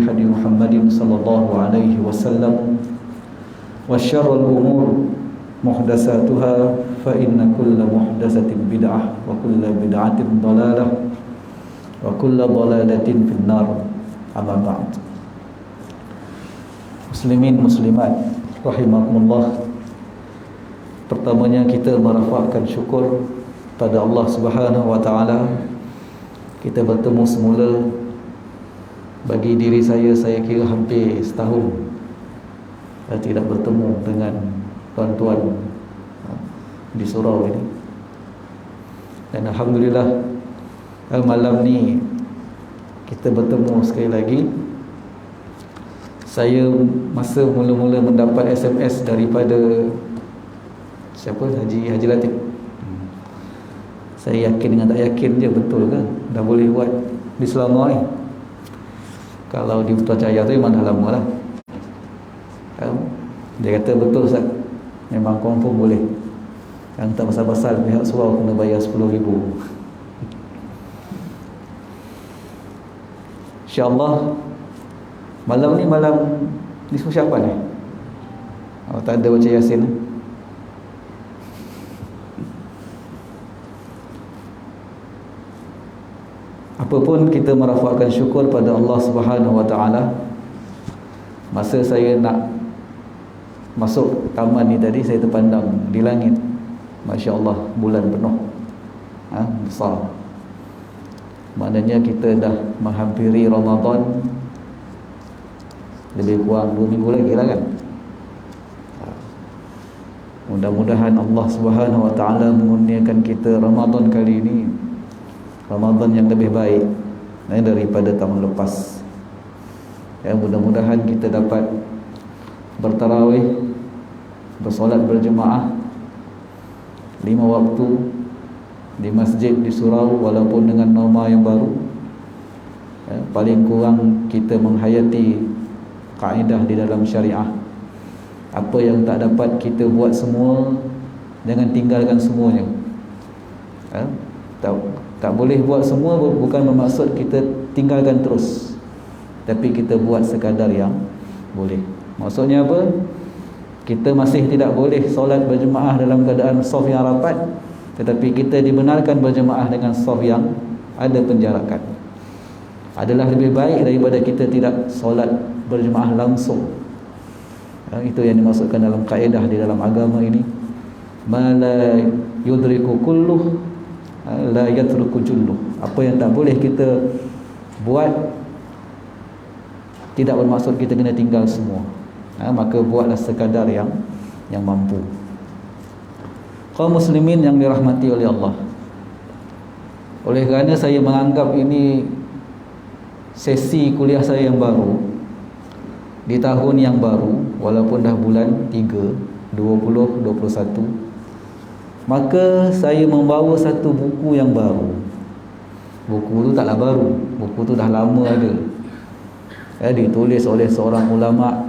هدي محمد صلى الله عليه وسلم وشر الأمور محدثاتها فإن كل محدثة بدعة وكل بدعة ضلالة وكل ضلالة في النار. أما بعد. Muslimin muslimat rahimakumullah, pertamanya kita merafakkan syukur pada Allah Subhanahu wa taala. Kita bertemu semula. Bagi diri saya kira hampir setahun tidak bertemu dengan tuan-tuan di surau ini. Dan alhamdulillah malam ni kita bertemu sekali lagi. Saya masa mula-mula mendapat SMS daripada siapa? Haji Latif. Saya yakin dengan tak yakin je, betul ke dah boleh buat di Selangor ni. Kalau di Putrajaya tu memang dah lama lah. Dia kata betul Ustaz, memang confirm boleh. Yang tak pasal-pasal pihak surau kena bayar 10,000. InsyaAllah malam ni malam nisfu Syaban ni. Tak ada baca Yasin. Apapun kita merafakkan syukur pada Allah Subhanahu wa taala. Masa saya nak masuk taman ni tadi, saya terpandang di langit, masya-Allah, bulan penuh. Besar. Maknanya kita dah menghampiri Ramadan. Lebih kurang 2 minggu lagi lah kan. Mudah-mudahan Allah Subhanahu wa taala mengurniakan kita Ramadan kali ini Ramadan yang lebih baik daripada tahun lepas. Mudah-mudahan kita dapat bertarawih, bersolat berjemaah 5 waktu di masjid di surau, walaupun dengan norma yang baru. Paling kurang kita menghayati kaedah di dalam syariah. Apa yang tak dapat kita buat semua, jangan tinggalkan semuanya. Tak boleh buat semua bukan bermaksud kita tinggalkan terus, tapi kita buat sekadar yang boleh. Maksudnya apa? Kita masih tidak boleh solat berjemaah dalam keadaan saf yang rapat, tetapi kita dibenarkan berjemaah dengan saf yang ada penjarakan. Adalah lebih baik daripada kita tidak solat berjemaah langsung. Itu yang dimaksudkan dalam kaedah di dalam agama ini. Ma la yudriku kulluh la yatruku julluh. Apa yang tak boleh kita buat tidak bermaksud kita kena tinggal semua. Maka buatlah sekadar yang mampu. Kaum muslimin yang dirahmati oleh Allah, oleh kerana saya menganggap ini sesi kuliah saya yang baru di tahun yang baru, walaupun dah bulan 3 2021, maka saya membawa satu buku yang baru. Buku tu taklah baru, buku tu dah lama ada. Ditulis oleh seorang ulama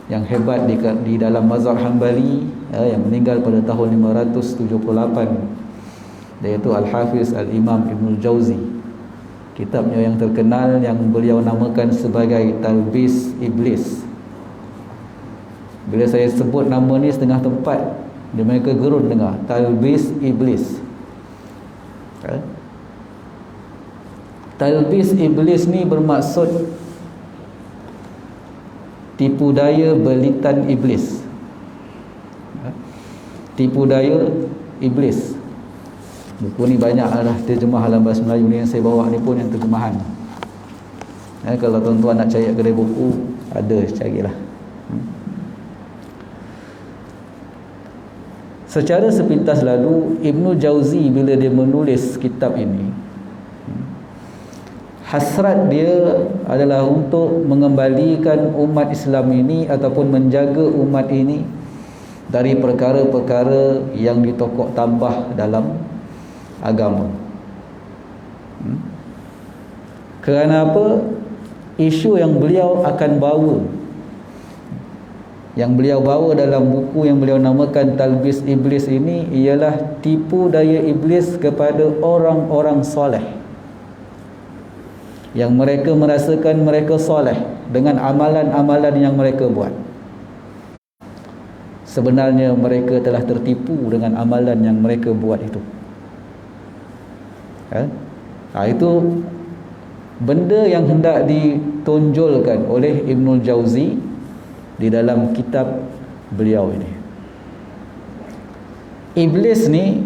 yang hebat di dalam mazhab Hanbali, yang meninggal pada tahun 578, iaitu Al-Hafiz Al-Imam Ibnul Jauzi. Kitabnya yang terkenal yang beliau namakan sebagai Talbis Iblis. Bila saya sebut nama ni setengah tempat, mereka gerun dengar Talbis Iblis. Talbis Iblis ni bermaksud tipu daya belitan iblis. Tipu daya iblis. Buku ni banyak lah terjemah dalam bahasa Melayu ni. Yang saya bawa ni pun yang terjemahan. Kalau tuan-tuan nak cari kedai buku, ada, carilah. Secara sepintas lalu, Ibnu Jauzi bila dia menulis kitab ini, hasrat dia adalah untuk mengembalikan umat Islam ini ataupun menjaga umat ini dari perkara-perkara yang ditokok tambah dalam agama. Kerana apa? Isu yang beliau akan bawa, yang beliau bawa dalam buku yang beliau namakan Talbis Iblis ini, ialah tipu daya iblis kepada orang-orang soleh. yang mereka merasakan mereka soleh dengan amalan-amalan yang mereka buat. Sebenarnya mereka telah tertipu dengan amalan yang mereka buat itu. Itu benda yang hendak ditonjolkan oleh Ibnul Jauzi di dalam kitab beliau ini. Iblis ni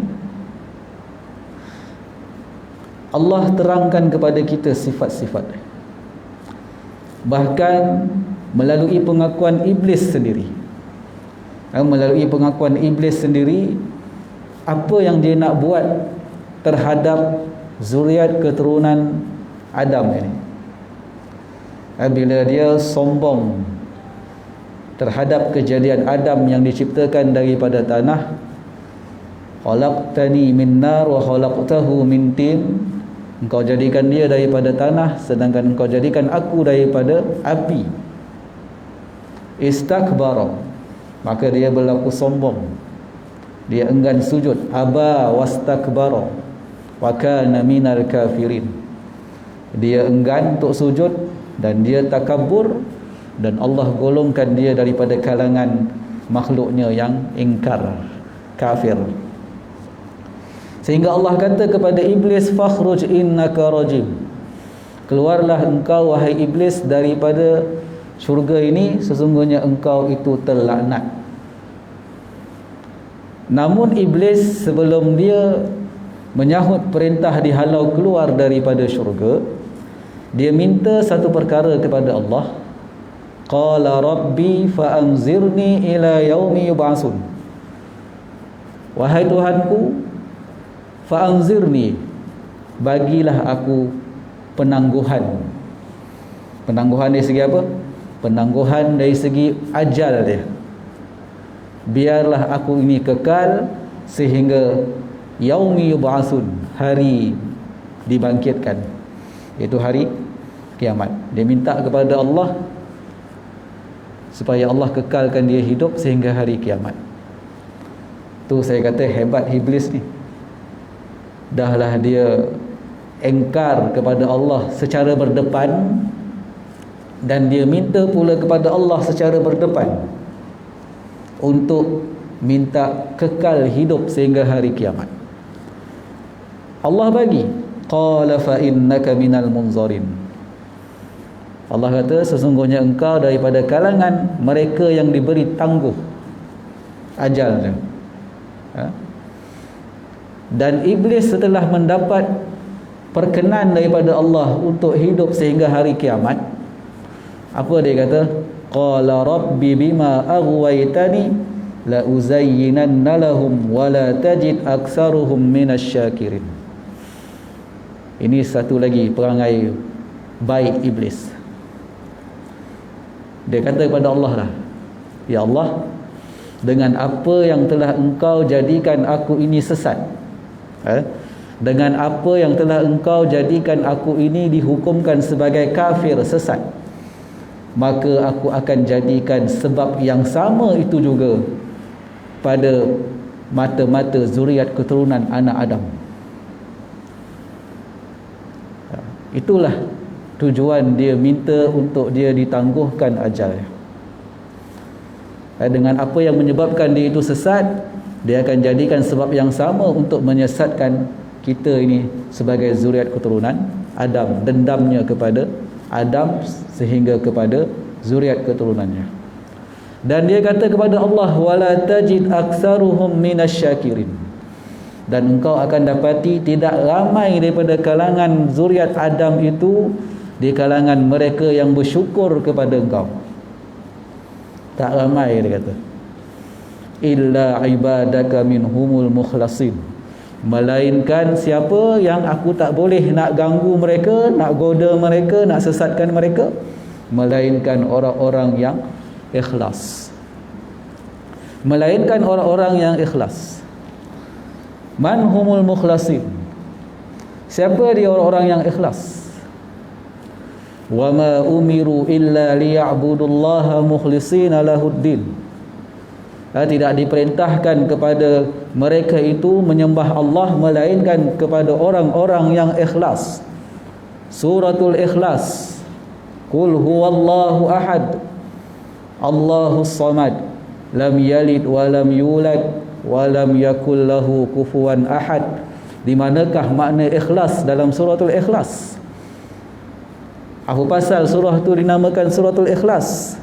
Allah terangkan kepada kita sifat-sifat, bahkan melalui pengakuan iblis sendiri. Melalui pengakuan iblis sendiri, apa yang dia nak buat terhadap zuriat keturunan Adam ini. Bila dia sombong terhadap kejadian Adam yang diciptakan daripada tanah, khalaqtani min nar wa khalaqtahu min tin, engkau jadikan dia daripada tanah sedangkan engkau jadikan aku daripada api. Istakbara, maka dia berlaku sombong, dia enggan sujud. Aba wastakbara wa kana minal kafirin, dia enggan untuk sujud dan dia takabur, dan Allah golongkan dia daripada kalangan makhluknya yang ingkar, kafir. Sehingga Allah kata kepada iblis, fakhruj innaka rajim, keluarlah engkau wahai iblis daripada syurga ini, sesungguhnya engkau itu terlaknat. Namun iblis sebelum dia menyahut perintah dihalau keluar daripada syurga, dia minta satu perkara kepada Allah. Qala rabbi fa'anzirni ila yaumi yub'atsun, wahai Tuhanku, fa'anzirni, bagilah aku penangguhan. Penangguhan dari segi apa? Penangguhan dari segi ajal dia. Biarlah aku ini kekal sehingga yaumi yub'atsun, hari dibangkitkan, iaitu hari kiamat. Dia minta kepada Allah supaya Allah kekalkan dia hidup sehingga hari kiamat. Tu saya kata hebat iblis ni. Dahlah dia engkar kepada Allah secara berdepan, dan dia minta pula kepada Allah secara berdepan untuk minta kekal hidup sehingga hari kiamat. Allah bagi, qala fa innaka minal munzarin, Allah kata sesungguhnya engkau daripada kalangan mereka yang diberi tangguh ajalnya. Dan iblis setelah mendapat perkenan daripada Allah untuk hidup sehingga hari kiamat, apa dia kata? Qala rabbi bima aghwaytani la uzayyinanna lahum wa la tajid aktsaruhum minasyakirin. Ini satu lagi perangai baik iblis. Dia kata kepada Allah lah, ya Allah, dengan apa yang telah engkau jadikan aku ini sesat, dengan apa yang telah engkau jadikan aku ini dihukumkan sebagai kafir, sesat, maka aku akan jadikan sebab yang sama itu juga pada mata-mata zuriat keturunan anak Adam. Itulah tujuan dia minta untuk dia ditangguhkan ajal. Dengan apa yang menyebabkan dia itu sesat, dia akan jadikan sebab yang sama untuk menyesatkan kita ini sebagai zuriat keturunan Adam, dendamnya kepada Adam sehingga kepada zuriat keturunannya. Dan dia kata kepada Allah, wala tajid aktsaruhum minasyakirin, dan engkau akan dapati tidak ramai daripada kalangan zuriat Adam itu di kalangan mereka yang bersyukur kepada engkau. Tak ramai, dia kata. Illa ibadaka minhumul mukhlasin, melainkan siapa yang aku tak boleh nak ganggu mereka, nak goda mereka, nak sesatkan mereka, melainkan orang-orang yang ikhlas. Melainkan orang-orang yang ikhlas. Man humul mukhlasin, siapa dia orang-orang yang ikhlas? Wa ma umiru illa liya'budullaha mukhlishina lahuddin, tidak diperintahkan kepada mereka itu menyembah Allah melainkan kepada orang-orang yang ikhlas. Suratul Ikhlas. Qul huwallahu ahad, Allahus samad, lam yalid wa lam yulad wa lam yakul lahu kufuwan ahad. Di manakah makna ikhlas dalam suratul Ikhlas? Apa pasal surah tu dinamakan suratul Ikhlas?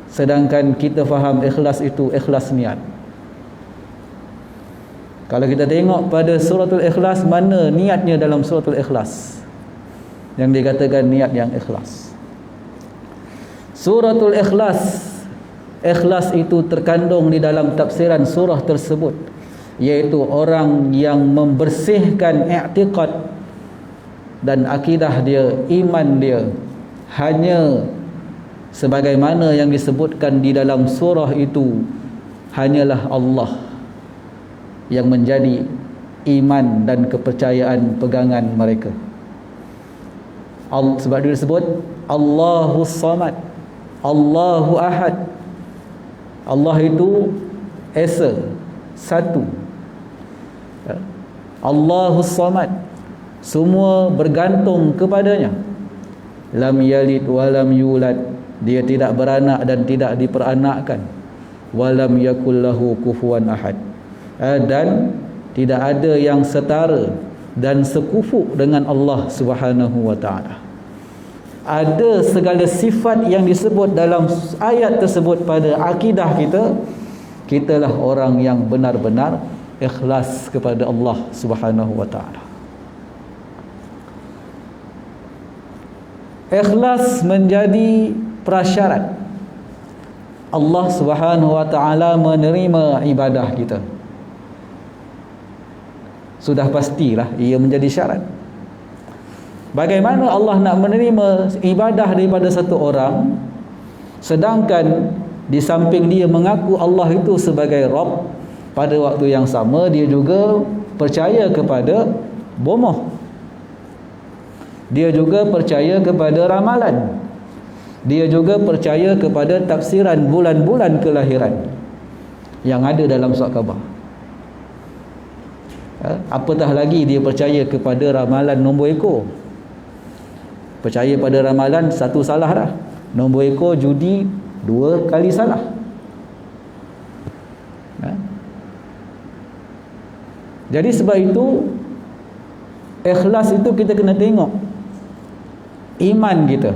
Sedangkan kita faham ikhlas itu ikhlas niat. Kalau kita tengok pada suratul Ikhlas, mana niatnya dalam suratul Ikhlas yang dikatakan niat yang ikhlas? Suratul Ikhlas, ikhlas itu terkandung di dalam tafsiran surah tersebut, iaitu orang yang membersihkan i'tiqad dan akidah dia, iman dia, hanya sebagaimana yang disebutkan di dalam surah itu, hanyalah Allah yang menjadi iman dan kepercayaan pegangan mereka. Sebab dia disebut Allahus samad, Allahu ahad. Allah itu esa, satu. Allahus samad, semua bergantung kepadanya. Lam yalid wa lam yulad, dia tidak beranak dan tidak diperanakkan. Wa lam yakul lahu kufuwan ahad, dan tidak ada yang setara dan sekufu dengan Allah Subhanahu wa taala. Ada segala sifat yang disebut dalam ayat tersebut pada akidah kita, kitalah orang yang benar-benar ikhlas kepada Allah Subhanahu wa taala. Ikhlas menjadi prasyarat Allah Subhanahu wa taala menerima ibadah kita. Sudah pastilah ia menjadi syarat. Bagaimana Allah nak menerima ibadah daripada satu orang, sedangkan di samping dia mengaku Allah itu sebagai Rabb, pada waktu yang sama dia juga percaya kepada bomoh, dia juga percaya kepada ramalan, dia juga percaya kepada tafsiran bulan-bulan kelahiran yang ada dalam surat khabar. Apatah lagi dia percaya kepada ramalan nombor ekor. Percaya pada ramalan, satu salah dah. Nombor ekor judi, 2 kali salah. Jadi sebab itu, ikhlas itu kita kena tengok iman kita,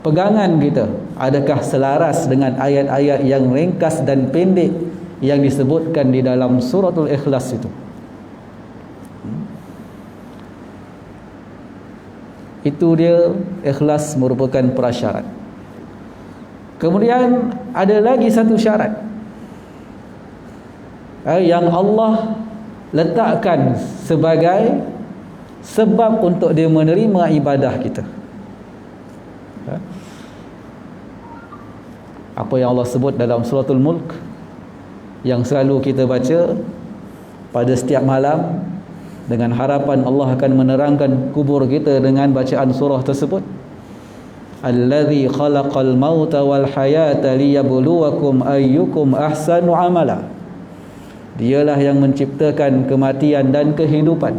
pegangan kita, adakah selaras dengan ayat-ayat yang ringkas dan pendek yang disebutkan di dalam suratul Ikhlas itu. Itu dia, ikhlas merupakan prasyarat. Kemudian ada lagi satu syarat yang Allah letakkan sebagai sebab untuk dia menerima ibadah kita. Apa yang Allah sebut dalam suratul Mulk, yang selalu kita baca pada setiap malam, dengan harapan Allah akan menerangkan kubur kita dengan bacaan surah tersebut. Allazi khalaqal mauta wal hayata liyabluwakum ayyukum ahsanu amala. Dialah yang menciptakan kematian dan kehidupan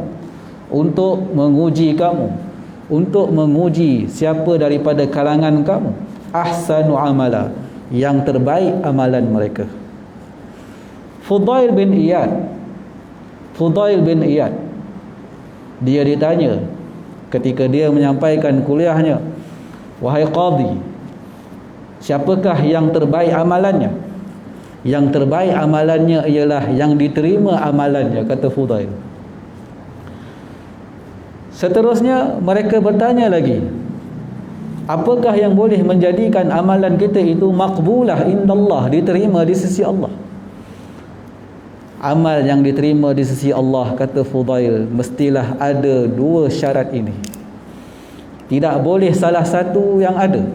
untuk menguji kamu, untuk menguji siapa daripada kalangan kamu ahsanu amala, yang terbaik amalan mereka. Fudail bin Iyad, dia ditanya ketika dia menyampaikan kuliahnya, wahai qadhi, siapakah yang terbaik amalannya? Yang terbaik amalannya ialah yang diterima amalannya, kata Fudail. Seterusnya mereka bertanya lagi, apakah yang boleh menjadikan amalan kita itu maqbulah indallah, diterima di sisi Allah? Amal yang diterima di sisi Allah, kata Fudail, mestilah ada 2 syarat ini. Tidak boleh salah satu yang ada,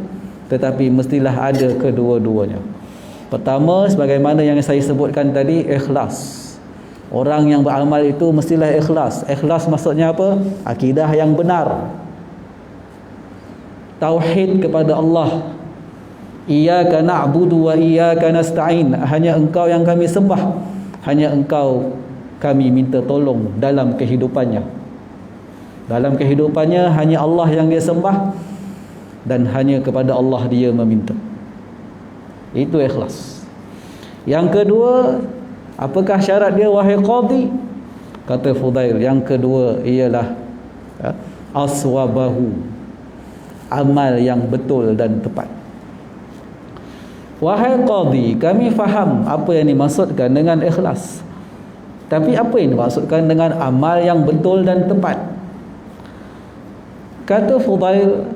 tetapi mestilah ada kedua-duanya. Pertama, sebagaimana yang saya sebutkan tadi, ikhlas. Orang yang beramal itu mestilah ikhlas. Ikhlas maksudnya apa? Akidah yang benar, tauhid kepada Allah. Iyyaka na'budu wa iyyaka nasta'in, hanya Engkau yang kami sembah, hanya Engkau kami minta tolong dalam kehidupannya. Dalam kehidupannya hanya Allah yang dia sembah dan hanya kepada Allah dia meminta. Itu ikhlas. Yang kedua, apakah syarat dia wahai qadhi? Kata Fudail, yang kedua ialah aswabahu, amal yang betul dan tepat. Wahai qadhi, kami faham apa yang dimaksudkan dengan ikhlas. Tapi apa yang dimaksudkan dengan amal yang betul dan tepat? Kata Fudail,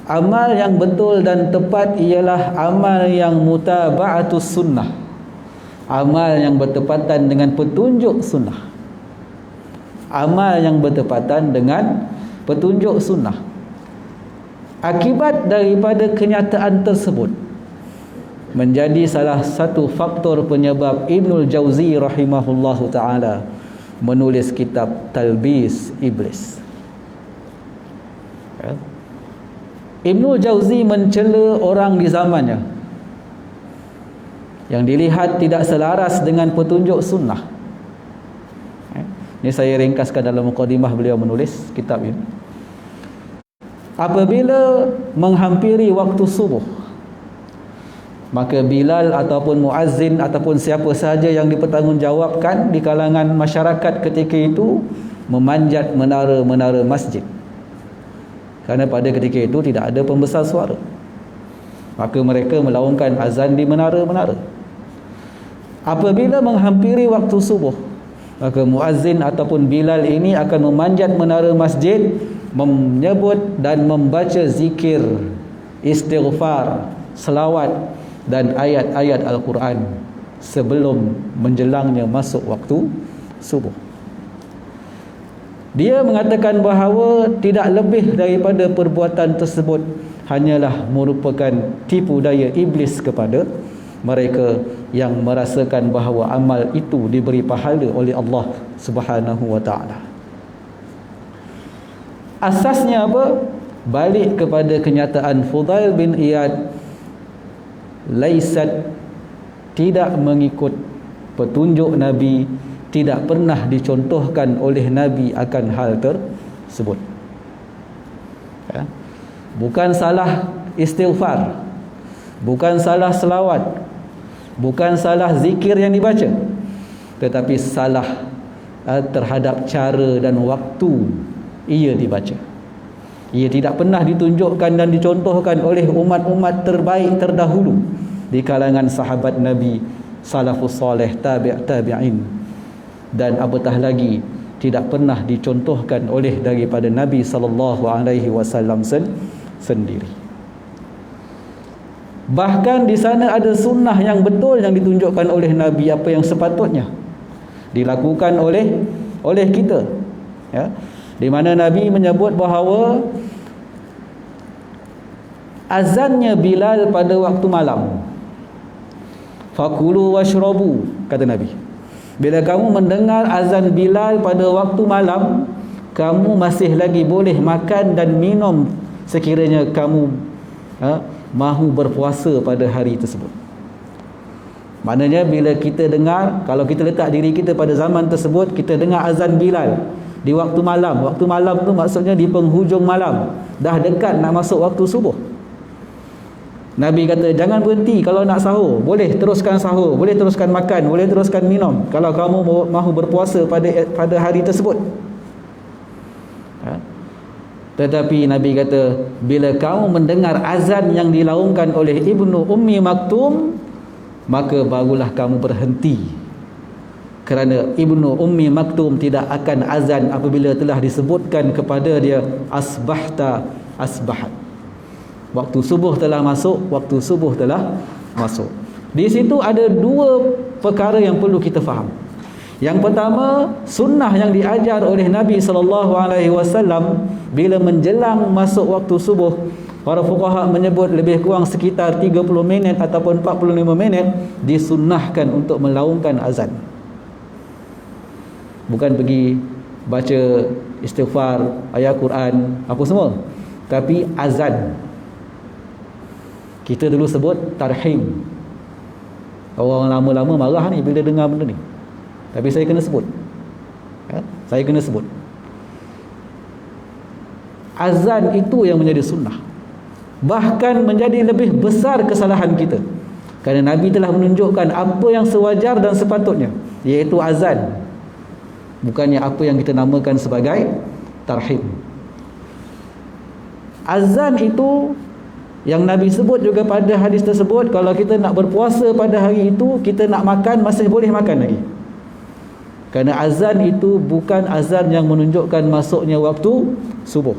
amal yang betul dan tepat ialah amal yang mutaba'atus sunnah, amal yang bertepatan dengan petunjuk sunnah, amal yang bertepatan dengan petunjuk sunnah. Akibat daripada kenyataan tersebut menjadi salah satu faktor penyebab Ibnul Jauzi rahimahullahu ta'ala menulis kitab Talbis Iblis. Ibnul Jauzi mencela orang di zamannya yang dilihat tidak selaras dengan petunjuk sunnah. Ini saya ringkaskan dalam mukadimah beliau menulis kitab ini. Apabila menghampiri waktu subuh, maka Bilal ataupun muazzin ataupun siapa sahaja yang dipertanggungjawabkan di kalangan masyarakat ketika itu memanjat menara-menara masjid. Kerana pada ketika itu tidak ada pembesar suara, maka mereka melaungkan azan di menara-menara. Apabila menghampiri waktu subuh, maka muazzin ataupun Bilal ini akan memanjat menara masjid, menyebut dan membaca zikir, istighfar, selawat dan ayat-ayat Al-Quran sebelum menjelangnya masuk waktu subuh. Dia mengatakan bahawa tidak lebih daripada perbuatan tersebut hanyalah merupakan tipu daya iblis kepada mereka yang merasakan bahawa amal itu diberi pahala oleh Allah Subhanahu wa ta'ala. Asasnya apa? Balik kepada kenyataan Fudail bin Iyad, laisat, tidak mengikut petunjuk Nabi, tidak pernah dicontohkan oleh Nabi akan hal tersebut. Bukan salah istighfar, bukan salah selawat, bukan salah zikir yang dibaca, tetapi salah terhadap cara dan waktu ia dibaca. Ia tidak pernah ditunjukkan dan dicontohkan oleh umat-umat terbaik terdahulu di kalangan sahabat Nabi, salafus salih, tabi'in, dan apatah lagi tidak pernah dicontohkan oleh daripada Nabi SAW sendiri. Bahkan di sana ada sunnah yang betul yang ditunjukkan oleh Nabi, apa yang sepatutnya dilakukan oleh kita, ya. Di mana Nabi menyebut bahawa azannya Bilal pada waktu malam, fakulu washrabu, kata Nabi, bila kamu mendengar azan Bilal pada waktu malam, kamu masih lagi boleh makan dan minum sekiranya kamu mahu berpuasa pada hari tersebut. Maknanya bila kita dengar, kalau kita letak diri kita pada zaman tersebut, kita dengar azan Bilal di waktu malam. Waktu malam tu maksudnya di penghujung malam, dah dekat nak masuk waktu subuh. Nabi kata jangan berhenti kalau nak sahur, boleh teruskan sahur, boleh teruskan makan, boleh teruskan minum kalau kamu mahu berpuasa pada hari tersebut. Tetapi Nabi kata bila kamu mendengar azan yang dilaungkan oleh Ibnu Ummi Maktum, maka barulah kamu berhenti. Kerana Ibnu Ummi Maktum tidak akan azan apabila telah disebutkan kepada dia asbahta, asbahat. Waktu subuh telah masuk, waktu subuh telah masuk. Di situ ada dua perkara yang perlu kita faham. Yang pertama, sunnah yang diajar oleh Nabi SAW bila menjelang masuk waktu subuh, para fuqaha menyebut lebih kurang sekitar 30 minit ataupun 45 minit disunnahkan untuk melaungkan azan. Bukan pergi baca istighfar, ayat Quran, apa semua, tapi azan. Kita dulu sebut tarhim. Orang lama-lama marah ni bila dengar benda ni, tapi saya kena sebut, saya kena sebut. azan itu yang menjadi sunnah, bahkan menjadi lebih besar kesalahan kita, kerana Nabi telah menunjukkan apa yang sewajar dan sepatutnya, iaitu azan, bukannya apa yang kita namakan sebagai tarhim. Azan itu yang Nabi sebut juga pada hadis tersebut, kalau kita nak berpuasa pada hari itu, kita nak makan masih boleh makan lagi, kerana azan itu bukan azan yang menunjukkan masuknya waktu subuh.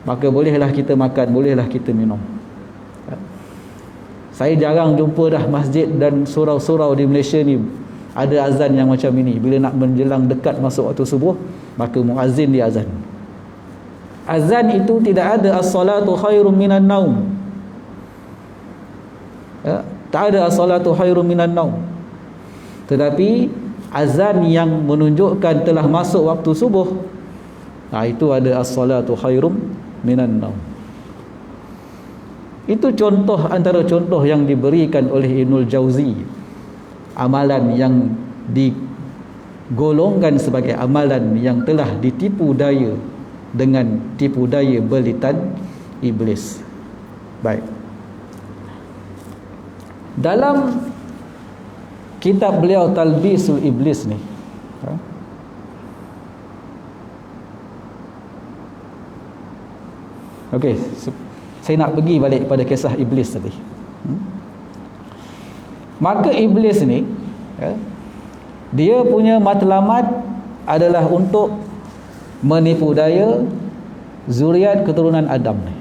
Maka bolehlah kita makan, bolehlah kita minum. Saya jarang jumpa dah masjid dan surau-surau di Malaysia ni ada azan yang macam ini. Bila nak menjelang dekat masuk waktu subuh, maka muazzin dia azan. Azan itu tidak ada as-salatu khairum minan naum. Tak ada as-salatu khairum minan naum. Tetapi azan yang menunjukkan telah masuk waktu subuh, itu ada as-salatu khairum minan naum. Itu contoh antara contoh yang diberikan oleh Ibnul Jauzi, amalan yang digolongkan sebagai amalan yang telah ditipu daya dengan tipu daya belitan iblis. Baik, dalam kitab beliau Talbisul Iblis ni, okey, saya nak pergi balik pada kisah iblis tadi. Maka iblis ni, dia punya matlamat adalah untuk menipu daya zuriat keturunan Adam ni.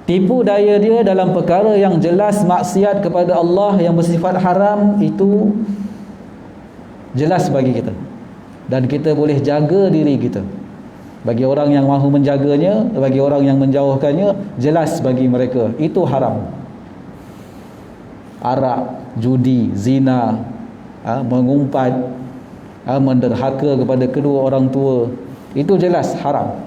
Tipu daya dia dalam perkara yang jelas maksiat kepada Allah yang bersifat haram, itu jelas bagi kita, dan kita boleh jaga diri kita. Bagi orang yang mahu menjaganya, bagi orang yang menjauhkannya, jelas bagi mereka itu haram. Arak, judi, zina, mengumpat, menderhaka kepada kedua orang tua, itu jelas haram.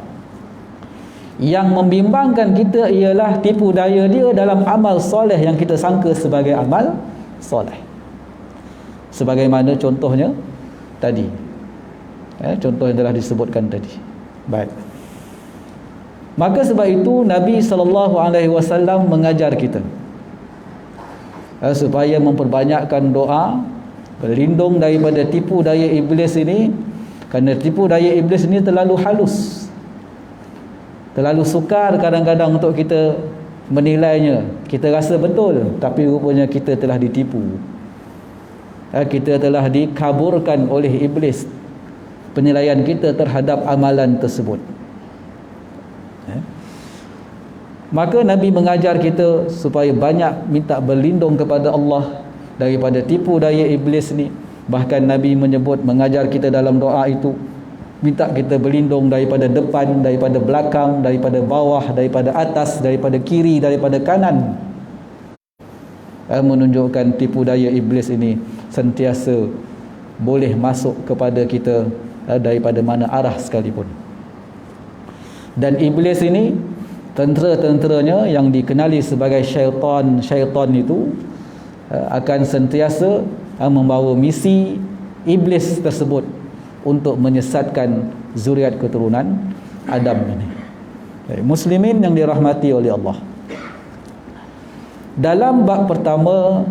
Yang membimbangkan kita ialah tipu daya dia dalam amal soleh yang kita sangka sebagai amal soleh, sebagaimana contohnya tadi, contoh yang telah disebutkan tadi. Baik, maka sebab itu Nabi SAW mengajar kita supaya memperbanyakkan doa, berlindung daripada tipu daya iblis ini, kerana tipu daya iblis ini terlalu halus, terlalu sukar kadang-kadang untuk kita menilainya. Kita rasa betul, tapi rupanya kita telah ditipu, kita telah dikaburkan oleh iblis penilaian kita terhadap amalan tersebut. Maka Nabi mengajar kita supaya banyak minta berlindung kepada Allah daripada tipu daya iblis ni. Bahkan Nabi menyebut, mengajar kita dalam doa itu, minta kita berlindung daripada depan, daripada belakang, daripada bawah, daripada atas, daripada kiri, daripada kanan. Menunjukkan tipu daya iblis ini sentiasa boleh masuk kepada kita daripada mana arah sekalipun. Dan iblis ini, tentera-tenteranya yang dikenali sebagai syaitan itu akan sentiasa membawa misi iblis tersebut untuk menyesatkan zuriat keturunan Adam ini. Muslimin yang dirahmati oleh Allah, dalam bab pertama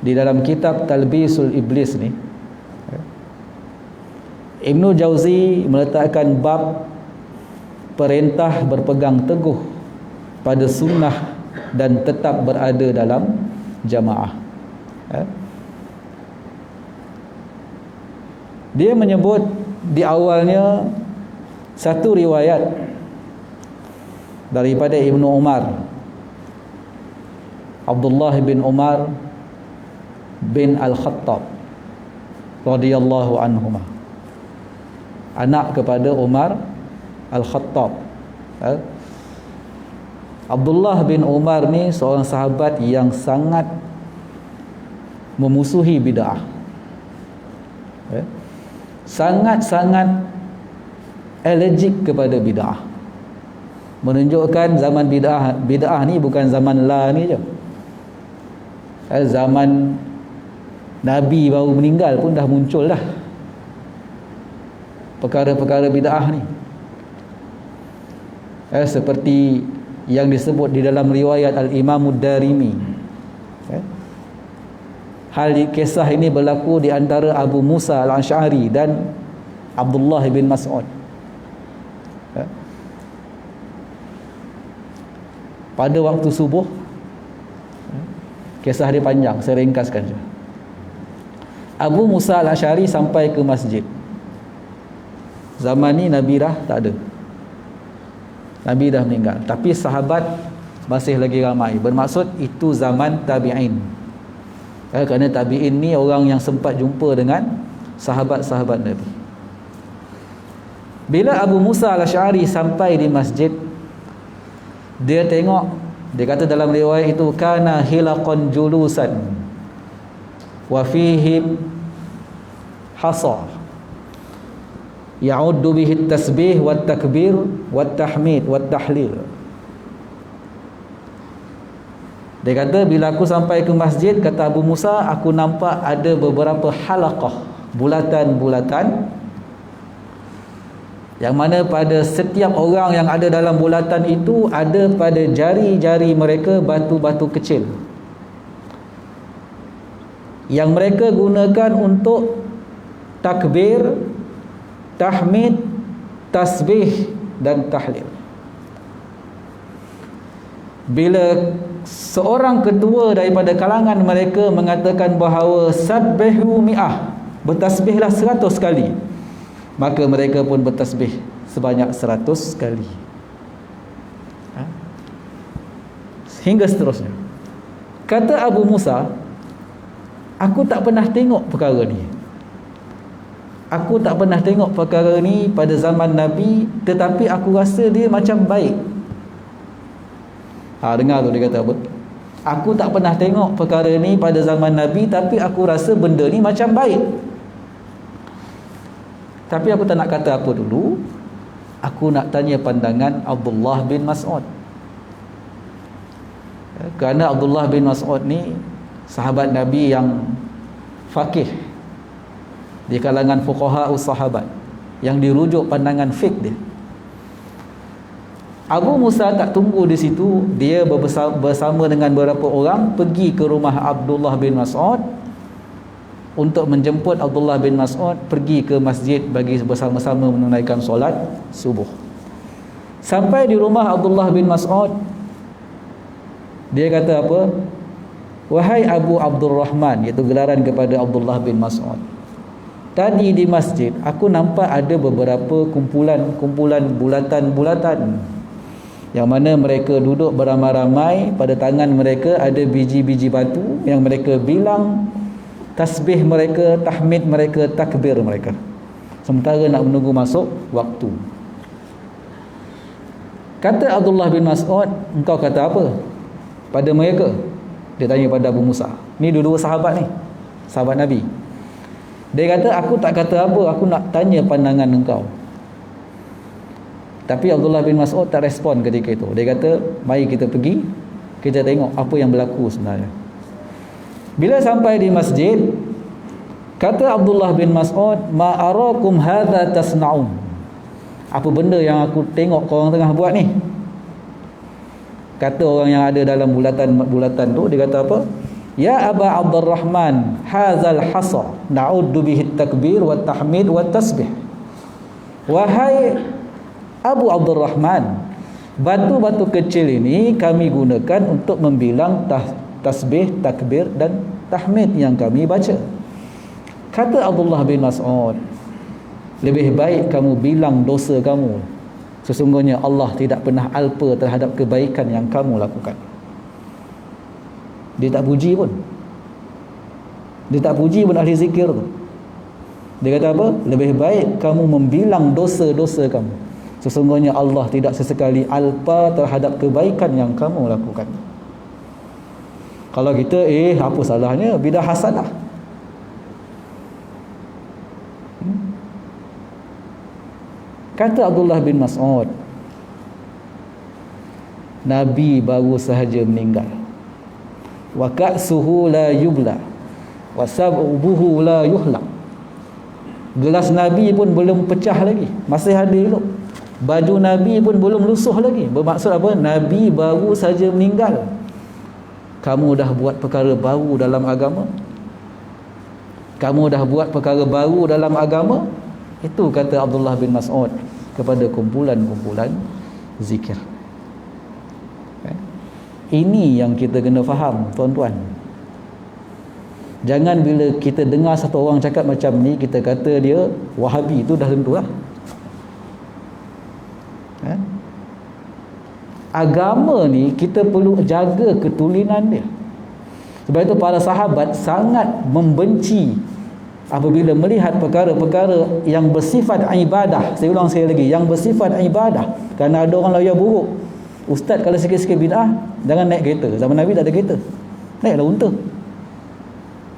di dalam kitab Talbisul Iblis ni, Ibnu Jauzi meletakkan bab perintah berpegang teguh pada sunnah dan tetap berada dalam jamaah. Dia menyebut di awalnya satu riwayat daripada Ibnu Umar, Abdullah bin Umar bin Al-Khattab radhiyallahu anhuma, anak kepada Umar Al-Khattab. Abdullah bin Umar ni seorang sahabat yang sangat memusuhi bid'ah, sangat-sangat allergic kepada bid'ah. Menunjukkan zaman bid'ah ni bukan zaman la ni je. Zaman Nabi baru meninggal pun dah muncul dah perkara-perkara bid'ah ni. Seperti yang disebut di dalam riwayat Al-Imam Ad-Darimi. Kisah ini berlaku di antara Abu Musa Al-Asy'ari dan Abdullah bin Mas'ud. Pada waktu subuh, kisah dia panjang, saya ringkaskan je. Abu Musa Al-Asy'ari sampai ke masjid. Zaman ni Nabi dah tak ada, Nabi dah meninggal, tapi sahabat masih lagi ramai. Bermaksud itu zaman tabi'in. Kerana tabi'in ni orang yang sempat jumpa dengan sahabat-sahabat Nabi. Bila Abu Musa Al-Asy'ari sampai di masjid, dia tengok, dia kata dalam riwayat itu, kana hilaqan julusan wa fihim hasa ya'uddu bihi tasbih wat takbir wat tahmid wat tahlil. Dia kata bila aku sampai ke masjid, kata Abu Musa, aku nampak ada beberapa halaqah, bulatan-bulatan, yang mana pada setiap orang yang ada dalam bulatan itu ada pada jari-jari mereka batu-batu kecil yang mereka gunakan untuk takbir, tahmid, tasbih dan tahlil. Bila seorang ketua daripada kalangan mereka mengatakan bahawa sabbihu mi'ah, bertasbihlah 100 kali, maka mereka pun bertasbih sebanyak 100 kali. Hingga seterusnya. Kata Abu Musa, aku tak pernah tengok perkara ni. Aku tak pernah tengok perkara ni pada zaman Nabi, tetapi aku rasa dia macam baik. Dengar tu dia kata apa? Aku tak pernah tengok perkara ni pada zaman Nabi, tapi aku rasa benda ni macam baik. Tapi aku tak nak kata apa dulu. Aku nak tanya pandangan Abdullah bin Mas'ud. Kerana Abdullah bin Mas'ud ni sahabat Nabi yang faqih di kalangan fuqaha sahabat, yang dirujuk pandangan fiqh dia. Abu Musa tak tunggu di situ, dia bersama dengan beberapa orang pergi ke rumah Abdullah bin Mas'ud untuk menjemput Abdullah bin Mas'ud pergi ke masjid bagi bersama-sama menunaikan solat subuh. Sampai di rumah Abdullah bin Mas'ud, dia kata apa? Wahai Abu Abdurrahman, iaitu gelaran kepada Abdullah bin Mas'ud, tadi di masjid aku nampak ada beberapa kumpulan bulatan-bulatan, yang mana mereka duduk beramai-ramai, pada tangan mereka ada biji-biji batu yang mereka bilang tasbih mereka, tahmid mereka, takbir mereka, sementara nak menunggu masuk waktu. Kata Abdullah bin Mas'ud, engkau kata apa pada mereka? Dia tanya pada Abu Musa. Ni dua-dua sahabat ni, sahabat Nabi. Dia kata, aku tak kata apa, aku nak tanya pandangan engkau. Tapi Abdullah bin Mas'ud tak respon ketika itu. Dia kata, mari kita pergi, kita tengok apa yang berlaku sebenarnya. Bila sampai di masjid, kata Abdullah bin Mas'ud, ma arakum hadza tasna'un. Apa benda yang aku tengok korang tengah buat ni? Kata orang yang ada dalam bulatan tu, dia kata apa? Ya Aba Abdurrahman, hadzal hasa na'uddu bihi takbir wa tahmid wa tasbih. Wahai Abu Abdurrahman, batu-batu kecil ini kami gunakan untuk membilang tasbih, takbir dan tahmid yang kami baca. Kata Abdullah bin Mas'ud, lebih baik kamu bilang dosa kamu. Sesungguhnya Allah tidak pernah alpa terhadap kebaikan yang kamu lakukan. Dia tak puji pun. Dia tak puji pun ahli zikir tu. Dia kata apa? Lebih baik kamu membilang dosa-dosa kamu. Sesungguhnya Allah tidak sesekali alpa terhadap kebaikan yang kamu lakukan. Kalau kita, apa salahnya? Bidah hasanah. Kata Abdullah bin Mas'ud, Nabi baru sahaja meninggal. Wa ka'suhu la yubla wa sab'ubuhu la yuhlaq. Gelas Nabi pun belum pecah lagi, masih ada elok. Baju Nabi pun belum lusuh lagi. Bermaksud apa? Nabi baru saja meninggal, kamu dah buat perkara baru dalam agama. Kamu dah buat perkara baru dalam agama. Itu kata Abdullah bin Mas'ud kepada kumpulan-kumpulan zikir. Ini yang kita kena faham, tuan-tuan. Jangan bila kita dengar satu orang cakap macam ni, kita kata dia Wahabi, itu dah tentu lah. Agama ni kita perlu jaga ketulinan dia. Sebab itu para sahabat sangat membenci apabila melihat perkara-perkara yang bersifat ibadah. Saya ulang sekali lagi, yang bersifat ibadah. Kerana ada orang lawyer buruk. Ustaz kalau sikit-sikit bid'ah, jangan naik kereta. Zaman Nabi tak ada kereta, naiklah unta.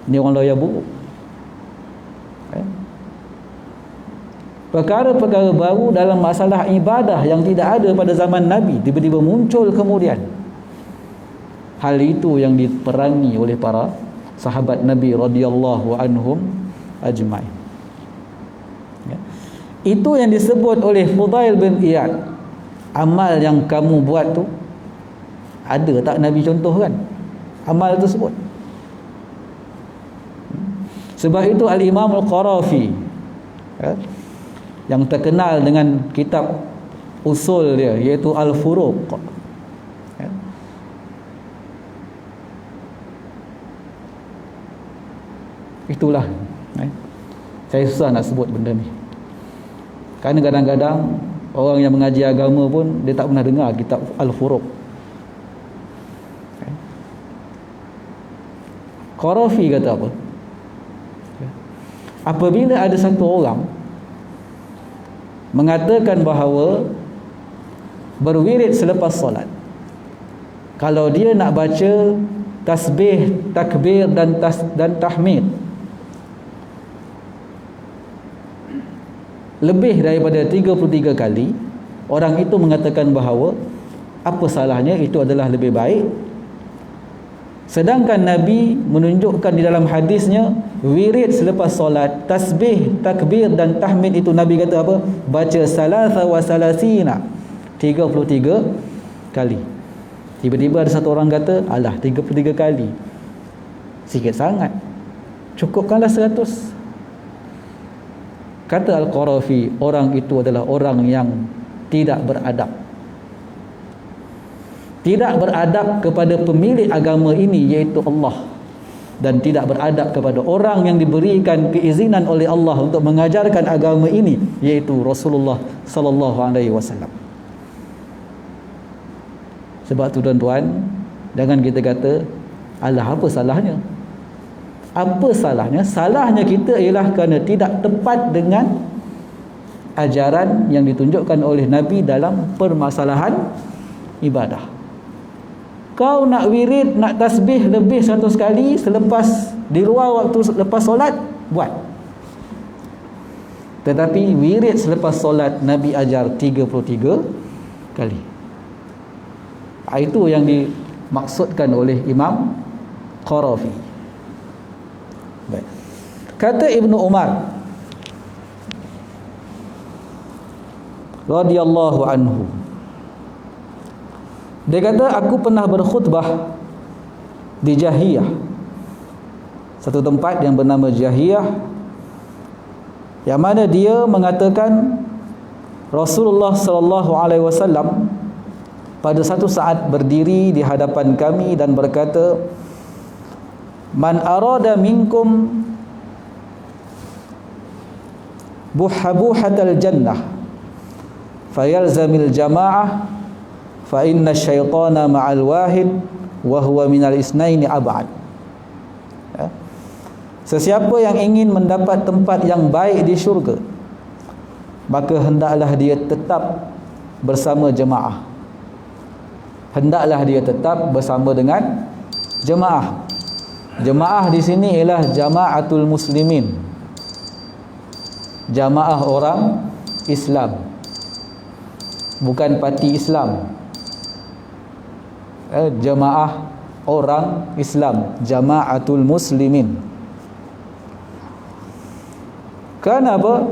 Ini orang lawyer buruk. Perkara-perkara baru dalam masalah ibadah yang tidak ada pada zaman Nabi tiba-tiba muncul kemudian. Hal itu yang diperangi oleh para sahabat Nabi radhiyallahu anhum ajma'in. Itu yang disebut oleh Fudail bin Iyad. Amal yang kamu buat tu, ada tak Nabi contohkan amal tersebut? Sebab itu Al-Imam Al-Qarafi, yang terkenal dengan kitab usul dia, iaitu Al-Furuq, itulah saya susah nak sebut benda ni, kerana kadang-kadang orang yang mengaji agama pun dia tak pernah dengar kitab Al-Furuq. Qarafi kata apa? Apabila ada satu orang mengatakan bahawa berwirid selepas solat, kalau dia nak baca tasbih, takbir dan tahmid lebih daripada 33 kali, orang itu mengatakan bahawa apa salahnya, itu adalah lebih baik. Sedangkan Nabi menunjukkan di dalam hadisnya, wirid selepas solat, tasbih, takbir dan tahmid itu Nabi kata apa? Baca salasa wa salasina, 33 kali. Tiba-tiba ada satu orang kata, alah 33 kali sikit sangat, cukupkanlah 100. Kata Al-Qarafi, orang itu adalah orang yang tidak beradab. Tidak beradab kepada pemilik agama ini, iaitu Allah, dan tidak beradab kepada orang yang diberikan keizinan oleh Allah untuk mengajarkan agama ini, iaitu Rasulullah sallallahu alaihi wasallam. Sebab tu tuan-tuan, jangan kita kata, alah apa salahnya? Apa salahnya? Salahnya kita ialah kerana tidak tepat dengan ajaran yang ditunjukkan oleh Nabi dalam permasalahan ibadah. Kau nak wirid, nak tasbih lebih 100 kali selepas, di luar waktu lepas solat, buat. Tetapi wirid selepas solat Nabi ajar 33 kali. Itu yang dimaksudkan oleh Imam Qarafi. Baik. Kata Ibnu Umar radhiyallahu anhu, dia kata, aku pernah berkhutbah di Jahiyah, satu tempat yang bernama Jahiyah, yang mana dia mengatakan Rasulullah sallallahu alaihi wasallam pada satu saat berdiri di hadapan kami dan berkata, man arada minkum buhabuhatal jannah fayalzamil jama'ah fa inna syaitana ma'al wahid wa huwa minal isnaini ab'ad. Sesiapa yang ingin mendapat tempat yang baik di syurga, maka hendaklah dia tetap bersama jemaah. Hendaklah dia tetap bersama dengan jemaah. Jemaah di sini ialah jamaatul muslimin, jamaah orang Islam, bukan parti Islam. Jamaah orang Islam, jamaatul muslimin. Kerana apa?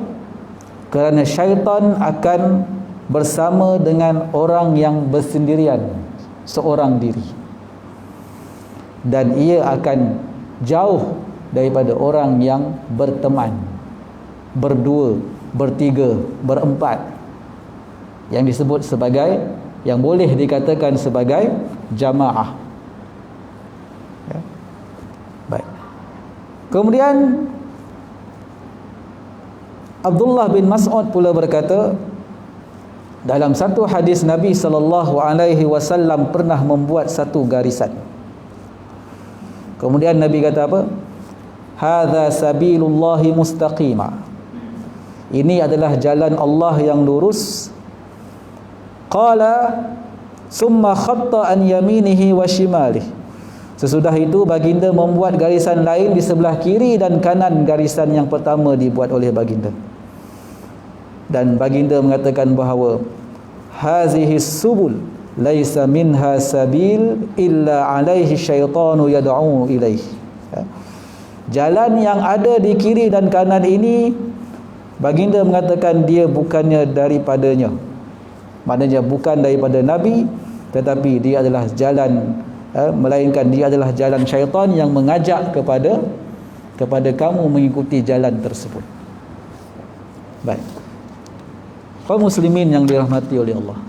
Kerana syaitan akan bersama dengan orang yang bersendirian, seorang diri, dan ia akan jauh daripada orang yang berteman, berdua, bertiga, berempat, yang disebut sebagai, yang boleh dikatakan sebagai jamaah. Ya. Baik. Kemudian Abdullah bin Mas'ud pula berkata, dalam satu hadis Nabi SAW pernah membuat satu garisan. Kemudian Nabi kata apa? Hadza sabilullahi mustaqima. Ini adalah jalan Allah yang lurus. Qala summa khatta an yaminihi wa shimalihi. Sesudah itu baginda membuat garisan lain di sebelah kiri dan kanan garisan yang pertama dibuat oleh baginda. Dan baginda mengatakan bahawa hazihi subul laisa minha sabil illa alaihi syaitanu yad'u ilaih. Jalan yang ada di kiri dan kanan ini, baginda mengatakan dia bukannya daripadanya, maknanya bukan daripada Nabi, tetapi dia adalah jalan, melainkan dia adalah jalan syaitan yang mengajak kepada kamu mengikuti jalan tersebut. Baik, kaum muslimin yang dirahmati oleh Allah,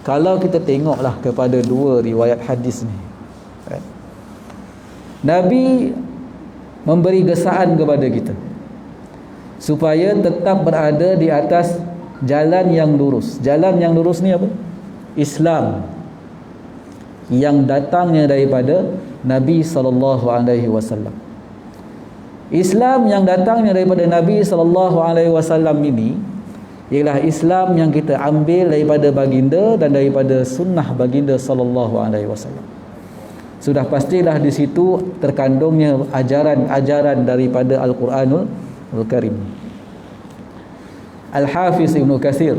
kalau kita tengoklah kepada dua riwayat hadis ni, Nabi memberi gesaan kepada kita supaya tetap berada di atas jalan yang lurus. Jalan yang lurus ni apa? Islam yang datangnya daripada Nabi SAW. Islam yang datangnya daripada Nabi SAW ini ialah Islam yang kita ambil daripada baginda dan daripada sunnah baginda SAW. Sudah pastilah di situ terkandungnya ajaran-ajaran daripada Al-Quranul Karim. Al-Hafiz Ibn Katsir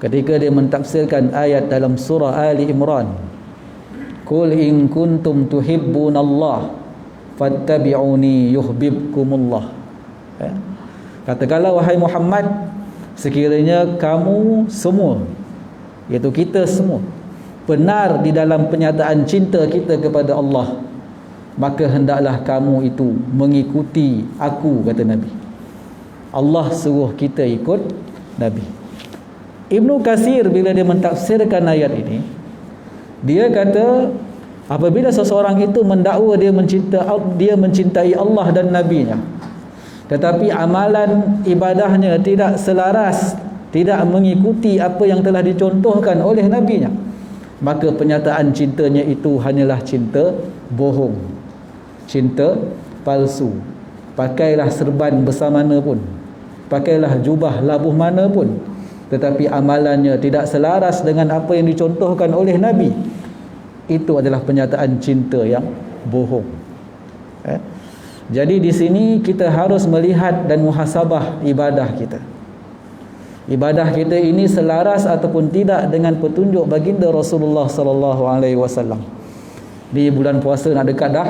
ketika dia mentafsirkan ayat dalam surah Ali Imran, Qul in kuntum tuhibbunallah fattabi'uni yuhibbukumullah. Katakanlah wahai Muhammad, sekiranya kamu semua, iaitu kita semua, benar di dalam penyataan cinta kita kepada Allah, maka hendaklah kamu itu mengikuti aku, kata Nabi. Allah suruh kita ikut Nabi. Ibnu Katsir bila dia mentafsirkan ayat ini, dia kata apabila seseorang itu mendakwa dia mencintai Allah dan Nabi-Nya, tetapi amalan ibadahnya tidak selaras, tidak mengikuti apa yang telah dicontohkan oleh Nabi-Nya, maka penyataan cintanya itu hanyalah cinta bohong, cinta palsu. Pakailah serban besar mana pun, pakailah jubah labuh mana pun, tetapi amalannya tidak selaras dengan apa yang dicontohkan oleh Nabi, itu adalah penyataan cinta yang bohong. Jadi di sini kita harus melihat dan muhasabah ibadah kita. Ibadah kita ini selaras ataupun tidak dengan petunjuk baginda Rasulullah SAW. Di bulan puasa nak dekat dah,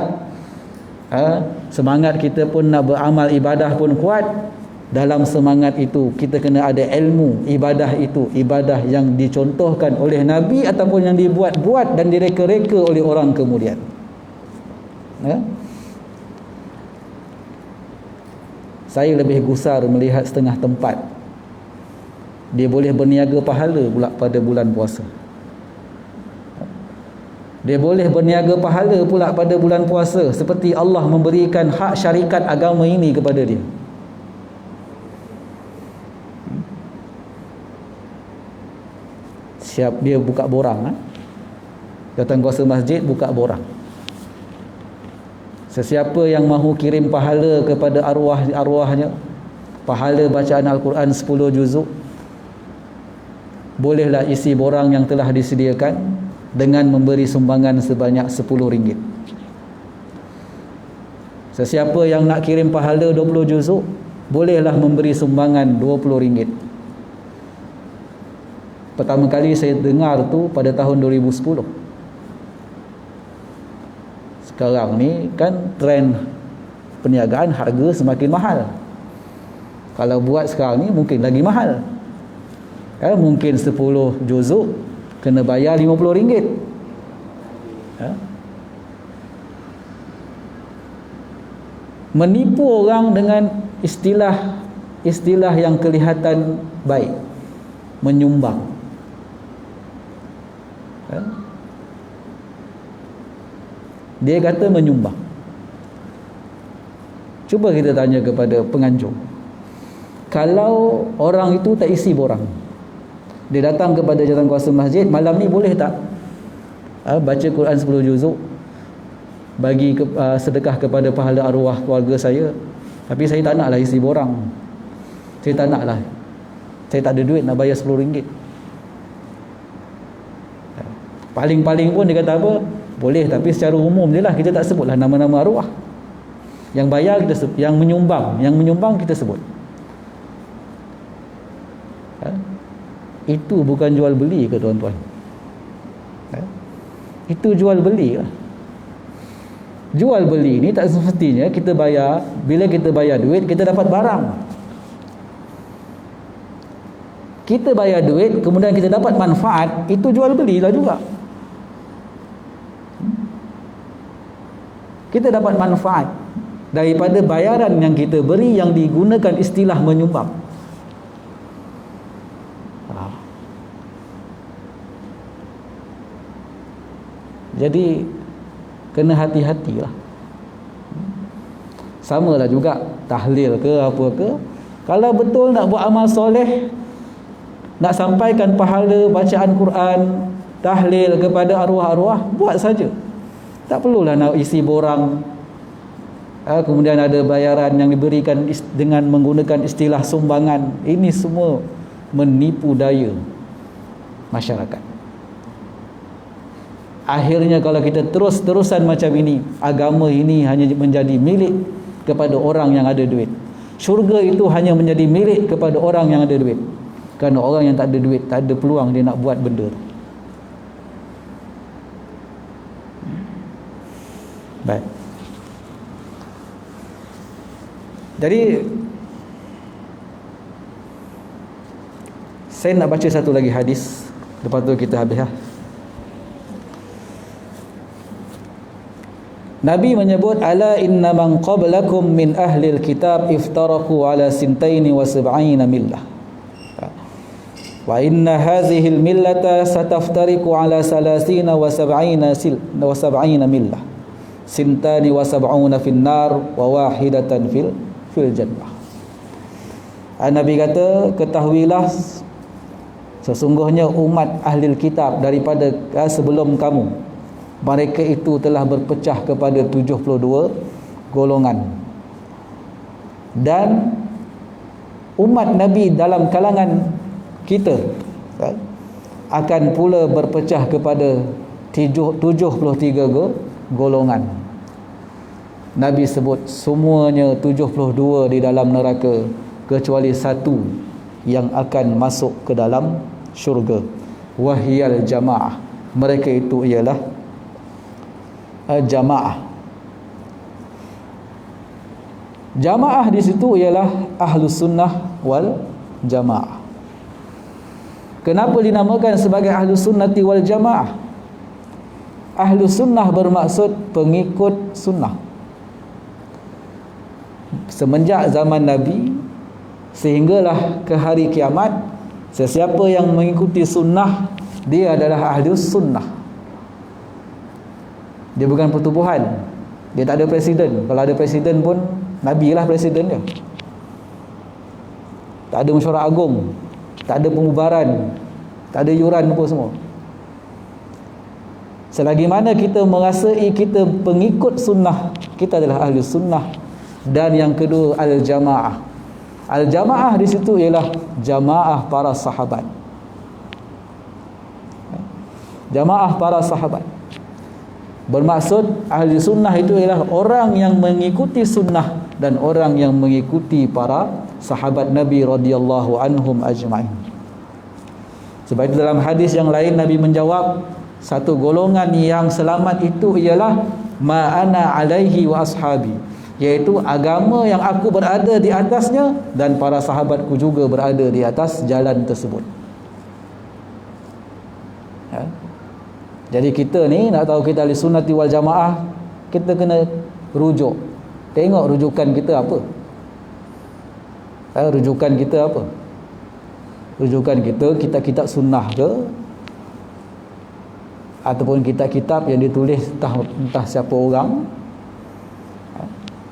semangat kita pun nak beramal ibadah pun kuat. Dalam semangat itu kita kena ada ilmu ibadah itu, ibadah yang dicontohkan oleh Nabi ataupun yang dibuat-buat dan direka-reka oleh orang kemudian. Saya lebih gusar melihat setengah tempat dia boleh berniaga pahala pula pada bulan puasa. Dia boleh berniaga pahala pula pada bulan puasa, seperti Allah memberikan hak syarikat agama ini kepada dia. Siap dia buka borang, datang kuasa masjid buka borang. Sesiapa yang mahu kirim pahala kepada arwahnya, pahala bacaan Al-Quran 10 juzuk, bolehlah isi borang yang telah disediakan dengan memberi sumbangan sebanyak RM10. Sesiapa yang nak kirim pahala 20 juzuk, bolehlah memberi sumbangan RM20. Pertama kali saya dengar tu pada tahun 2010. Sekarang ni kan trend perniagaan harga semakin mahal. Kalau buat sekarang ni mungkin lagi mahal. Mungkin 10 juzuk kena bayar RM50. Menipu orang dengan istilah yang kelihatan baik, menyumbang. Dia kata menyumbang. Cuba kita tanya kepada penganjur, kalau orang itu tak isi borang, dia datang kepada jawatankuasa masjid, malam ni boleh tak baca Quran 10 juzuk, bagi sedekah kepada pahala arwah keluarga saya, tapi saya tak naklah isi borang, saya tak naklah, saya tak ada duit nak bayar RM10. Paling-paling pun dia kata apa, boleh, tapi secara umum je lah, kita tak sebutlah nama-nama arwah. Yang bayar kita sebut, yang menyumbang kita sebut. Itu bukan jual beli ke tuan-tuan? Itu jual beli lah. Jual beli ni tak semestinya kita bayar, bila kita bayar duit kita dapat barang. Kita bayar duit kemudian kita dapat manfaat, itu jual beli lah juga. Kita dapat manfaat daripada bayaran yang kita beri yang digunakan istilah menyumbang. Jadi kena hati-hatilah. Samalah juga tahlil ke apa ke, kalau betul nak buat amal soleh, nak sampaikan pahala bacaan Quran, tahlil kepada arwah-arwah, buat saja. Tak perlulah nak isi borang. Kemudian ada bayaran yang diberikan dengan menggunakan istilah sumbangan. Ini semua menipu daya masyarakat. Akhirnya kalau kita terus-terusan macam ini, agama ini hanya menjadi milik kepada orang yang ada duit. Syurga itu hanya menjadi milik kepada orang yang ada duit. Kerana orang yang tak ada duit, tak ada peluang dia nak buat benda. Baik. Jadi saya nak baca satu lagi hadis, lepas tu kita habis lah. Nabi menyebut, ala inna man qablakum min ahlil kitab iftaraku ala sintaini wa sab'ina millah wa inna hazihil millata sataftariku ala salasina wa sab'ina millah sintani wa sab'una fil nar wa wahidatan fil jannah. Nabi kata, ketahuilah sesungguhnya umat ahli kitab daripada sebelum kamu, mereka itu telah berpecah kepada 72 golongan, dan umat Nabi dalam kalangan kita akan pula berpecah kepada 73 golongan. Nabi sebut semuanya 72 di dalam neraka, kecuali satu yang akan masuk ke dalam syurga. Wahyal jamaah, mereka itu ialah jamaah. Jamaah di situ ialah ahlus sunnah wal jamaah. Kenapa dinamakan sebagai ahlus sunnati wal jamaah? Ahlus sunnah bermaksud pengikut sunnah. Semenjak zaman Nabi sehinggalah ke hari kiamat, sesiapa yang mengikuti sunnah, dia adalah ahlus sunnah. Dia bukan pertubuhan, dia tak ada presiden. Kalau ada presiden pun Nabi lah presiden dia. Tak ada mesyuarat agung, tak ada pembubaran, tak ada yuran apa semua. Selagi mana kita merasai kita pengikut sunnah, kita adalah ahli sunnah. Dan yang kedua, al-jamaah. Al-jamaah di situ ialah jamaah para sahabat. Jamaah para sahabat bermaksud ahli sunnah itu ialah orang yang mengikuti sunnah dan orang yang mengikuti para sahabat Nabi radhiyallahu anhum ajma'in. Sebab itu dalam hadis yang lain Nabi menjawab, satu golongan yang selamat itu ialah ma'ana alaihi wa ashabi, iaitu agama yang aku berada di atasnya dan para sahabatku juga berada di atas jalan tersebut. Jadi kita ni nak tahu kita ahli sunnati wal jamaah, kita kena rujuk. Tengok rujukan kita apa. Rujukan kita apa? Rujukan kita kitab-kitab sunnah ke, ataupun kitab-kitab yang ditulis entah siapa orang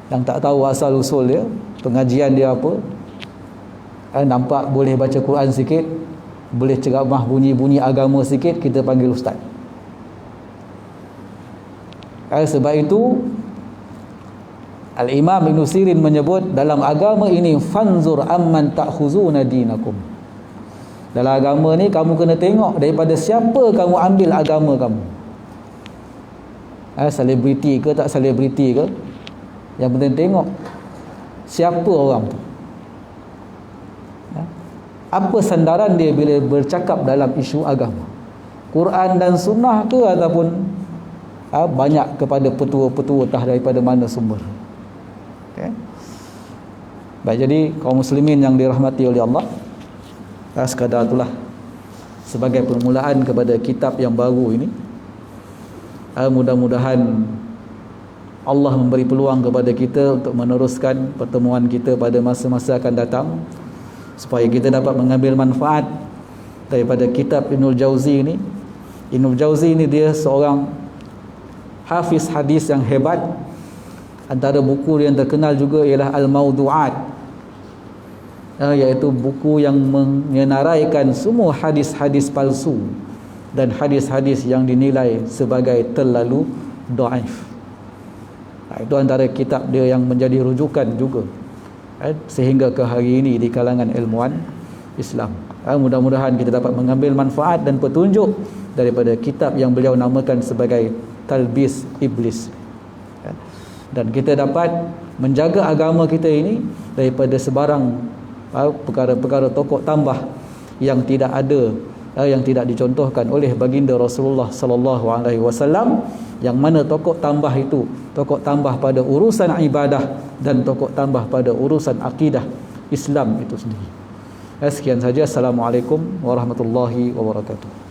yang tak tahu asal usul dia, pengajian dia apa. Nampak boleh baca Quran sikit, boleh ceramah bunyi-bunyi agama sikit, kita panggil ustaz. Sebab itu Al-Imam Ibn Sirin menyebut dalam agama ini, fanzur amman ta'khuzuna dinakum. Dalam agama ni kamu kena tengok daripada siapa kamu ambil agama kamu. Selebriti ke tak selebriti ke, yang penting tengok siapa orang tu, apa sandaran dia bila bercakap dalam isu agama, Quran dan sunnah ke, ataupun banyak kepada petua-petua entah daripada mana sumber. Okay. Baik, jadi kaum muslimin yang dirahmati oleh Allah, sekadar itulah sebagai permulaan kepada kitab yang baru ini. Mudah-mudahan Allah memberi peluang kepada kita untuk meneruskan pertemuan kita pada masa-masa akan datang, supaya kita dapat mengambil manfaat daripada kitab Ibnul Jauzi ini. Ibnul Jauzi ini dia seorang hafiz hadis yang hebat. Antara buku yang terkenal juga ialah Al-Mawdu'at, iaitu buku yang menyenaraikan semua hadis-hadis palsu dan hadis-hadis yang dinilai sebagai terlalu dhaif. Itu antara kitab dia yang menjadi rujukan juga sehingga ke hari ini di kalangan ilmuwan Islam. Mudah-mudahan kita dapat mengambil manfaat dan petunjuk daripada kitab yang beliau namakan sebagai Talbis Iblis, dan kita dapat menjaga agama kita ini daripada sebarang perkara-perkara tokok tambah yang tidak ada, yang tidak dicontohkan oleh baginda Rasulullah sallallahu alaihi wasallam, yang mana tokok tambah itu tokok tambah pada urusan ibadah dan tokok tambah pada urusan akidah Islam itu sendiri. Sekian saja. Assalamualaikum warahmatullahi wabarakatuh.